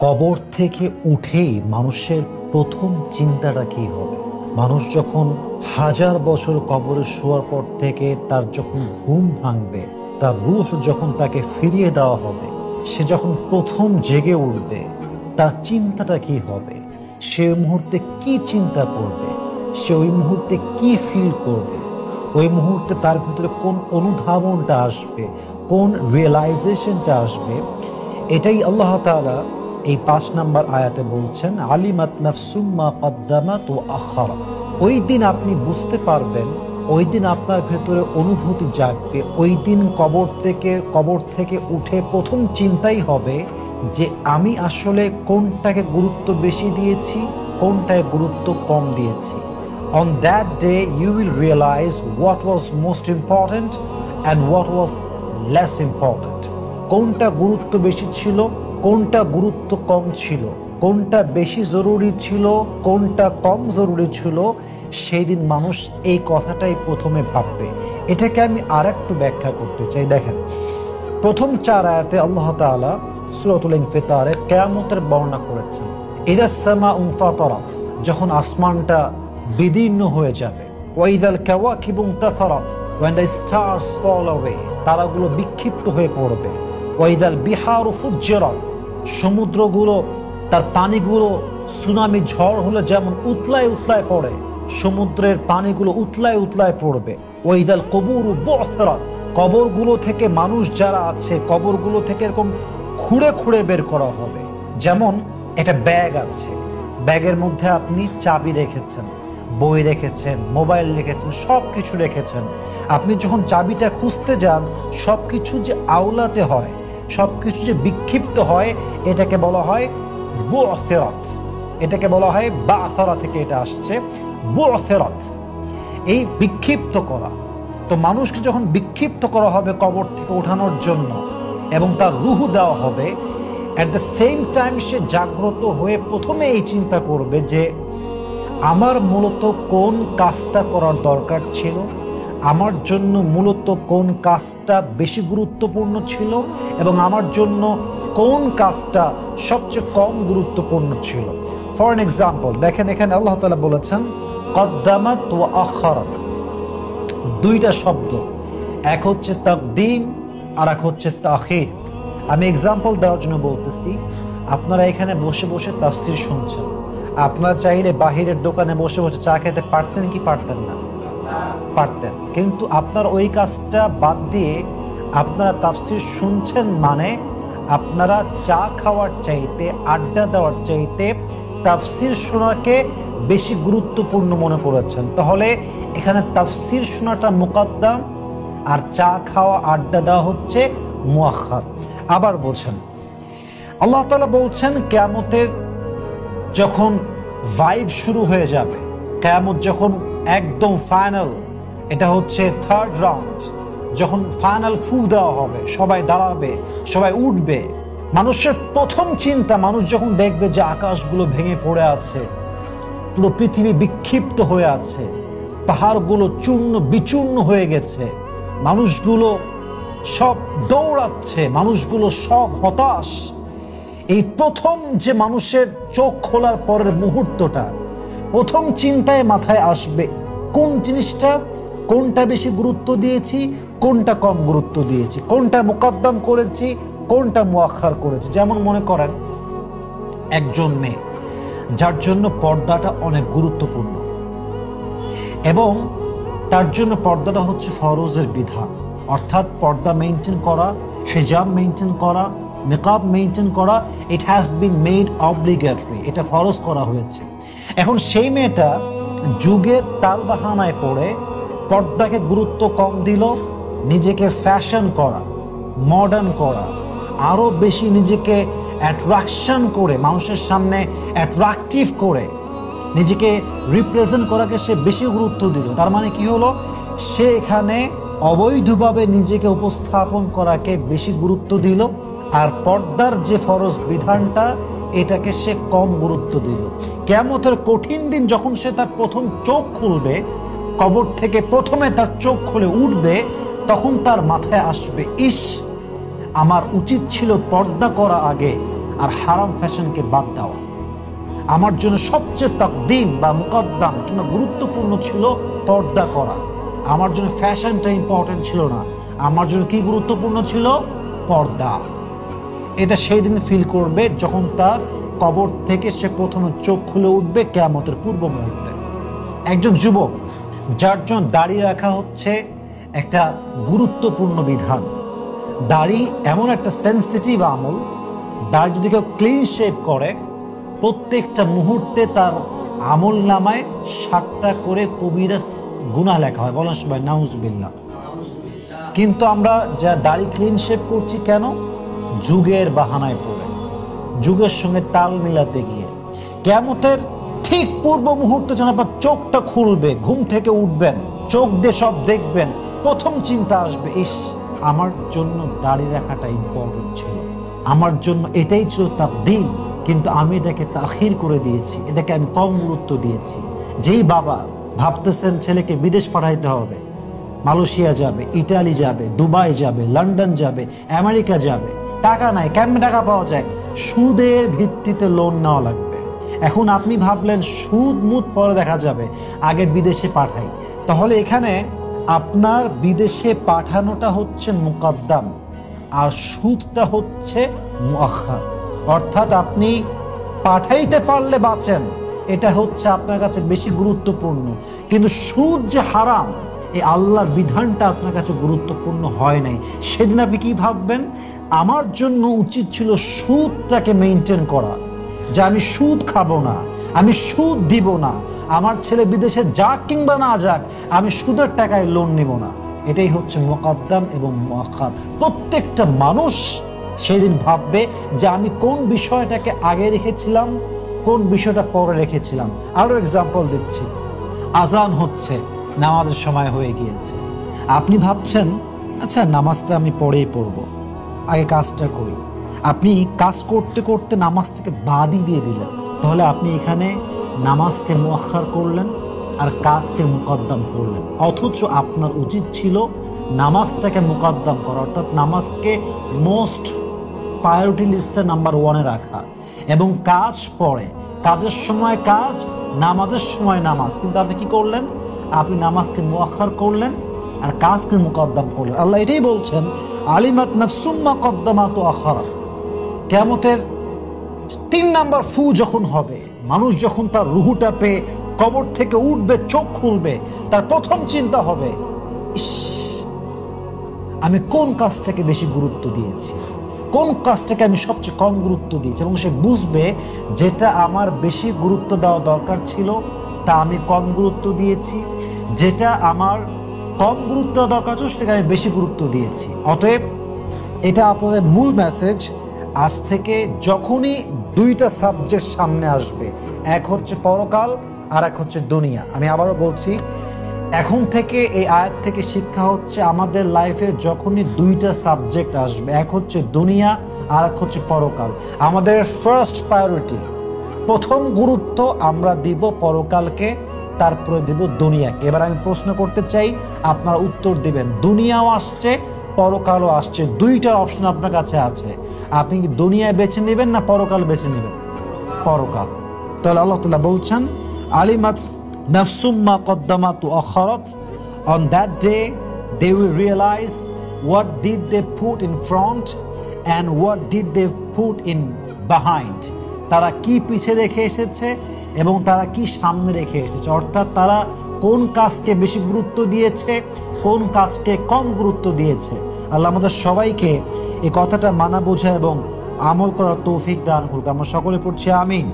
কবর থেকে উঠেই মানুষের প্রথম চিন্তাটা কি হবে? মানুষ যখন হাজার বছর কবরে শোয়ার পর থেকে তার যখন ঘুম ভাঙবে, তার রূহ যখন তাকে ফিরিয়ে দেওয়া হবে, সে যখন প্রথম জেগে উঠবে, তার চিন্তাটা কি হবে? সে ওই মুহূর্তে কি চিন্তা করবে? সে ওই মুহূর্তে কি ফিল করবে? ওই মুহূর্তে তার ভিতরে কোন অনুধাবনটা আসবে, কোন রিয়েলাইজেশনটা আসবে? এটাই আল্লাহ তাআলা এই ৫ নম্বর আয়াতে বলছেন, আলিমাত নাফসুম মা কদ্দামাত ওয়া আখারাত। ওই দিন আপনি বুঝতে পারবেন, ওই দিন আপনার ভেতরে অনুভূতি জাগবে, ওই দিন কবর থেকে উঠে প্রথম চিন্তাই হবে যে আমি আসলে কোনটাকে গুরুত্ব বেশি দিয়েছি, কোনটাকে গুরুত্ব কম দিয়েছি। On that day you will realize what was most important and what was less important. কোনটা গুরুত্ব বেশি ছিল, কোনটা গুরুত্ব কম ছিল, কোনটা বেশি জরুরি ছিল, কোনটা কম জরুরি ছিল, সেই দিন মানুষ এই কথাটাই প্রথমে ভাববে। এটাকে আমি আরেকটু ব্যাখ্যা করতে চাই। দেখেন, প্রথম ৪ আয়াতে আল্লাহ তাআলা সূরাতুল ইনফিতারে কিয়ামতের বর্ণনা করেছেন। ইদাস সামাউ ফাতারাত, যখন আসমানটা বিদীর্ণ হয়ে যাবে। ওয়াইদাল কাওয়াকিবু ইনতাসারাত, when the stars fall away, তারাগুলো বিক্ষিপ্ত হয়ে পড়বে। ওয়াইদাল বিহারু ফুজ্জিরাত, সমুদ্রগুলো তার পানিগুলো সুনামি ঝড় হলে যেমন উতলায় উতলায় পড়ে, সমুদ্রের পানিগুলো উতলায় উতলায় পড়বে। ওয়াইদাল কুবুরু বু'থিরাত, কবরগুলো থেকে মানুষ যারা আছে কবরগুলো থেকে এরকম খুঁড়ে খুঁড়ে বের করা হবে। যেমন একটা ব্যাগ আছে, ব্যাগের মধ্যে আপনি চাবি রেখেছেন, বই রেখেছেন, মোবাইল রেখেছেন, সব কিছু রেখেছেন। আপনি যখন চাবিটা খুঁজতে যান, সব কিছু যে আওলাতে হয়, সব কিছু যে বিক্ষিপ্ত হয়, এটাকে বলা হয় বু'থিরাত। এটাকে বলা হয় বা'সারা থেকে এটা আসছে, বু'থিরাত, এই বিক্ষিপ্ত করা। তো মানুষকে যখন বিক্ষিপ্ত করা হবে কবর থেকে ওঠানোর জন্য এবং তার রূহ দেওয়া হবে, অ্যাট দ্য সেম টাইম সে জাগ্রত হয়ে প্রথমে এই চিন্তা করবে যে আমার মূলত কোন কাজটা করার দরকার ছিল, আমার জন্য মূলত কোন কাজটা বেশি গুরুত্বপূর্ণ ছিল এবং আমার জন্য কোন কাজটা সবচেয়ে কম গুরুত্বপূর্ণ ছিল। ফর অ্যান এক্সাম্পল, দেখেন এখানে আল্লাহ তাআলা বলেছেন কদ্দামাত ওয়া আখারাত, দুইটা শব্দ, এক হচ্ছে তাকদিম আর এক হচ্ছে তাখির। আমি এক্সাম্পল দেওয়ার জন্য বলতেছি, আপনারা এখানে বসে বসে তাফসীর শুনছেন, আপনারা চাইলে বাহিরের দোকানে বসে বসে চা খেতে পারতেন কি পারতেন না? পারতেন। কিন্তু আপনার ওই কাজটা বাদ দিয়ে আপনারা তাফসীর শুনছেন, মানে আপনারা চা খাওয়ার চাইতে, আড্ডা দেওয়ার চাইতে তাফসীর শোনাকে বেশি গুরুত্বপূর্ণ মনে করেছেন। তাহলে এখানে তাফসীর শোনাটা মুকদ্দাম আর চা খাওয়া, আড্ডা দেওয়া হচ্ছে মুআখার। আবার বলছেন আল্লাহ তাআলা বলছেন কিয়ামতের যখন ভাইব শুরু হয়ে যাবে, কিয়ামত যখন একদম ফাইনাল, এটা হচ্ছে থার্ড রাউন্ড, যখন ফাইনাল ফু দেওয়া হবে, সবাই দাঁড়াবে, সবাই উঠবে, মানুষের প্রথম চিন্তা, মানুষ যখন দেখবে যে আকাশগুলো ভেঙে পড়ে আছে, পুরো পৃথিবী বিক্ষিপ্ত হয়ে আছে, পাহাড়গুলো চূর্ণ বিচূর্ণ হয়ে গেছে, মানুষগুলো সব দৌড়াচ্ছে, মানুষগুলো সব হতাশ, এই প্রথম যে মানুষের চোখ খোলার পরের মুহূর্তটা, প্রথম চিন্তায় মাথায় আসবে কোন জিনিসটা, কোনটা বেশি গুরুত্ব দিয়েছি, কোনটা কম গুরুত্ব দিয়েছি, কোনটা মুকদ্দম করেছি, কোনটা মুআখার করেছি। যেমন মনে করেন একজন মেয়ে যার জন্য পর্দাটা অনেক গুরুত্বপূর্ণ এবং তার জন্য পর্দাটা হচ্ছে ফরজের বিধান, অর্থাৎ পর্দা মেইনটেইন করা, হিজাব মেইনটেইন করা, নিকাব মেইনটেইন করা, it has been made obligatory, এটা ফরজ করা হয়েছে। এখন সেই মেয়েটা যুগের তালবাহানায় পড়ে পর্দাকে গুরুত্ব কম দিল, নিজেকে ফ্যাশন করা, মডার্ন করা, আরও বেশি নিজেকে অ্যাট্রাকশন করে, মানুষের সামনে অ্যাট্রাকটিভ করে নিজেকে রিপ্রেজেন্ট করাকে সে বেশি গুরুত্ব দিল। তার মানে কি হলো, সে এখানে অবৈধভাবে নিজেকে উপস্থাপন করাকে বেশি গুরুত্ব দিল, আর পর্দার যে ফরজ বিধানটা এটাকে সে কম গুরুত্ব দিল। কিয়ামতের কঠিন দিন যখন সে তার প্রথম চোখ খুলবে, কবর থেকে প্রথমে তার চোখ খুলে উঠবে, তখন তার মাথায় আসবে, ইস, আমার উচিত ছিল পর্দা করা আগে, আর হারাম ফ্যাশনকে বাদ দেওয়া। আমার জন্য সবচেয়ে তাকদীম বা মুকদ্দাম কিংবা গুরুত্বপূর্ণ ছিল পর্দা করা। আমার জন্য ফ্যাশনটা ইম্পর্টেন্ট ছিল না, আমার জন্য কি গুরুত্বপূর্ণ ছিল? পর্দা। এটা সেই দিন ফিল করবে যখন তার কবর থেকে সে প্রথমে চোখ খুলে উঠবে কিয়ামতের পূর্ব মুহূর্তে। একজন যুবক যার জন্য দাড়ি রাখা হচ্ছে একটা গুরুত্বপূর্ণ বিধান। দাড়ি এমন একটা সেন্সিটিভ আমল, দাড়ি যদি কেউ ক্লিন শেভ করে প্রত্যেকটা মুহূর্তে তার আমল নামায় 7টা করে কবিরা গুনাহ লেখা হয়। বলেন সবাই নাউজুবিল্লাহ। কিন্তু আমরা যা দাড়ি ক্লিন শেভ করছি কেন? যুগের বাহানায় পড়ে, যুগের সঙ্গে তাল মিলাতে গিয়ে। কিয়ামতের ঠিক পূর্ব মুহূর্তে যখন আপনার চোখটা খুলবে, ঘুম থেকে উঠবেন, চোখ দিয়ে সব দেখবেন, প্রথম চিন্তা আসবে, ইস আমার জন্য দাড়ি রাখাটা ইম্পর্টেন্ট ছিল, আমার জন্য এটাই ছিল তাকদীম, কিন্তু আমি এটাকে তাখির করে দিয়েছি, এটাকে আমি কম গুরুত্ব দিয়েছি। যেই বাবা ভাবতেছেন ছেলেকে বিদেশ পাঠাইতে হবে, মালয়েশিয়া যাবে, ইটালি যাবে, দুবাই যাবে, লন্ডন যাবে, আমেরিকা যাবে, টাকা নাই, কেমনে টাকা পাওয়া যায়? সুদের ভিত্তিতে লোন নেওয়া লাগবে। এখন আপনি ভাবলেন সুদ মুদ পরে দেখা যাবে, আগে বিদেশে পাঠাই। তাহলে এখানে আপনার বিদেশে পাঠানোটা হচ্ছে মুকদ্দাম আর সুদটা হচ্ছে মুআখার। অর্থাৎ আপনি পাঠাইতে পারলে বাঁচেন, এটা হচ্ছে আপনার কাছে বেশি গুরুত্বপূর্ণ। কিন্তু সুদ যে হারাম, এই আল্লাহর বিধানটা আপনার কাছে গুরুত্বপূর্ণ হয় নাই। সেদিন আপনি কি ভাববেন? আমার জন্য উচিত ছিল সুদটাকে মেনটেন করা, যে আমি সুদ খাবো না, আমি সুদ দিব না, আমার ছেলে বিদেশে যাক কিংবা না যাক আমি সুদের টাকায় লোন নিব না। এটাই হচ্ছে মুকদ্দাম এবং মুআখার। প্রত্যেকটা মানুষ সেদিন ভাববে যে আমি কোন বিষয়টাকে আগে রেখেছিলাম, কোন বিষয়টা পরে রেখেছিলাম। আরো এক্সাম্পল দিচ্ছি, আজান হচ্ছে, নামাজের সময় হয়ে গিয়েছে, আপনি ভাবছেন আচ্ছা নামাজটা আমি পরেই পড়বো, আগে কাজটা করি। আপনি কাজ করতে করতে নামাজটাকে বাদই দিয়ে দিলেন। তাহলে আপনি এখানে নামাজকে মুআখার করলেন আর কাজকে মুকদ্দাম করলেন। অথচ আপনার উচিত ছিল নামাজটাকে মুকদ্দাম করা, অর্থাৎ নামাজকে মোস্ট প্রায়োরিটি লিস্টে নাম্বার 1-এ রাখা এবং কাজ পরে, কাজের সময় কাজ, নামাজের সময় নামাজ। কিন্তু আপনি কি করলেন? আপনি নামাজকে মুআখার করলেন আর কাজকে মুকদ্দাম করলেন। আল্লাহ এটাই বলছেন, আলিমাত নাফসুম মা কদ্দামাত ওয়া আখারাত। কিয়ামতের 3 নাম্বার ফু যখন হবে, মানুষ যখন তার রুহুটা পেয়ে কবর থেকে উঠবে, চোখ খুলবে, তার প্রথম চিন্তা হবে, ইস আমি কোন কাজটাকে বেশি গুরুত্ব দিয়েছি, কোন কাজটাকে আমি সবচেয়ে কম গুরুত্ব দিয়েছি। এবং সে বুঝবে যেটা আমার বেশি গুরুত্ব দেওয়া দরকার ছিল তা আমি কম গুরুত্ব দিয়েছি, যেটা আমার কম গুরুত্ব দেওয়া দরকার ছিল সেটাকে আমি বেশি গুরুত্ব দিয়েছি। অতএব এটা আপনাদের মূল মেসেজ। আজ থেকে যখনই 2টা সাবজেক্ট সামনে আসবে, এক হচ্ছে পরকাল আর এক হচ্ছে দুনিয়া, আমি আবারও বলছি, এখন থেকে এই আয়াত থেকে শিক্ষা হচ্ছে আমাদের লাইফে যখনই 2টা সাবজেক্ট আসবে, এক হচ্ছে দুনিয়া আর এক হচ্ছে পরকাল, আমাদের ফার্স্ট প্রায়োরিটি, প্রথম গুরুত্ব আমরা দিব পরকালকে, তারপরে দিব দুনিয়াকে। এবার আমি প্রশ্ন করতে চাই, আপনারা উত্তর দিবেন। দুনিয়াও আসছে, পরকালও আসছে, 2টার অপশন আপনার কাছে আছে। আপনি কি দুনিয়ায় বেছে নেবেন না পরকাল বেছে নেবেন? পরকাল। তাহলে আল্লাহ তাআলা বলছেন, আলিমাত নাফসুম মা কদ্দামাত ওয়া আখারাত, on that day they will realize what did they put in front and what did they put in behind. তারা কি পিছে রেখে এসেছে এবং তারা কি সামনে রেখে এসেছে, অর্থাৎ তারা কোন কাজকে বেশি গুরুত্ব দিয়েছে, কোন কাজকে কম গুরুত্ব দিয়েছে। আল্লাহ আমাদের সবাইকে এই কথাটা মানা বোঝা এবং আমল করার তৌফিক দান করুক। আমরা সকলে পড়ছি আমিন।